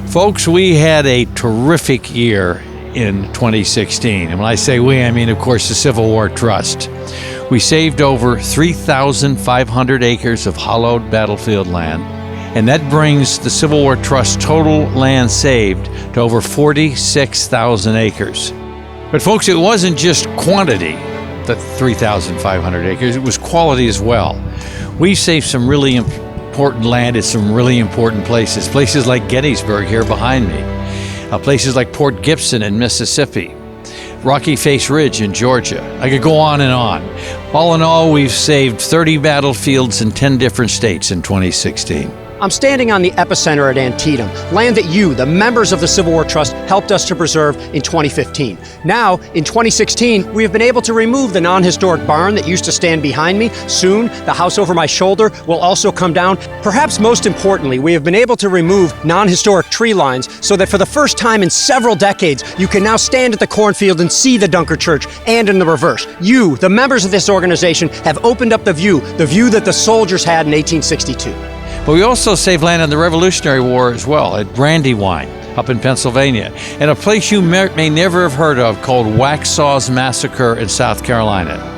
Folks, we had a terrific year in 2016. And when I say we, I mean, of course, the Civil War Trust. We saved over 3,500 acres of hollowed battlefield land, and that brings the Civil War Trust total land saved to over 46,000 acres. But folks, it wasn't just quantity, the 3,500 acres, it was quality as well. We saved some really important land at some really important places like Gettysburg here behind me, places like Port Gibson in Mississippi, Rocky Face Ridge in Georgia. I could go on and on. All in all, we've saved 30 battlefields in 10 different states in 2016. I'm standing on the epicenter at Antietam, land that you, the members of the Civil War Trust, helped us to preserve in 2015. Now, in 2016, we have been able to remove the non-historic barn that used to stand behind me. Soon, the house over my shoulder will also come down. Perhaps most importantly, we have been able to remove non-historic tree lines so that for the first time in several decades, you can now stand at the cornfield and see the Dunker Church, and in the reverse. You, the members of this organization, have opened up the view that the soldiers had in 1862. But we also saved land in the Revolutionary War as well, at Brandywine, up in Pennsylvania, and a place you may never have heard of called Waxhaw's Massacre in South Carolina.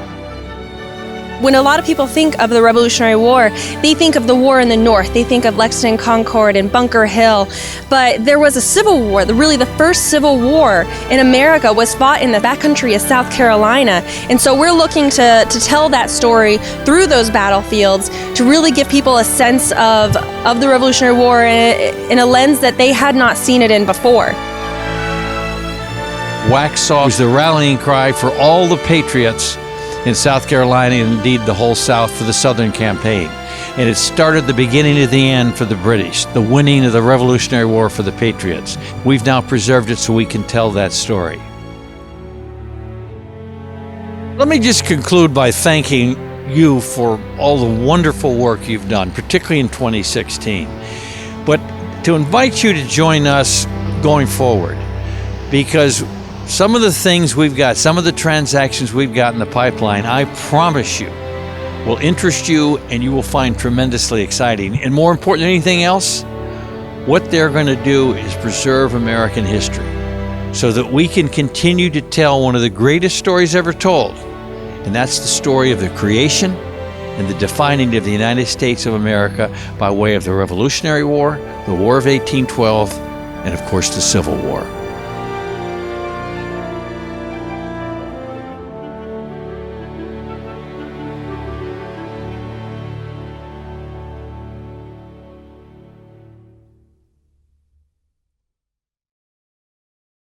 When a lot of people think of the Revolutionary War, they think of the war in the North. They think of Lexington, Concord, and Bunker Hill. But there was a Civil War. Really, the first Civil War in America was fought in the backcountry of South Carolina. And so we're looking to tell that story through those battlefields to really give people a sense of the Revolutionary War in a lens that they had not seen it in before. Waxhaw was the rallying cry for all the patriots in South Carolina, and indeed the whole South, for the Southern campaign. And it started the beginning of the end for the British, the winning of the Revolutionary War for the Patriots. We've now preserved it so we can tell that story. Let me just conclude by thanking you for all the wonderful work you've done, particularly in 2016. But to invite you to join us going forward, because some of the things we've got, some of the transactions we've got in the pipeline, I promise you, will interest you and you will find tremendously exciting. And more important than anything else, what they're going to do is preserve American history so that we can continue to tell one of the greatest stories ever told. And that's the story of the creation and the defining of the United States of America by way of the Revolutionary War, the War of 1812, and of course the Civil War.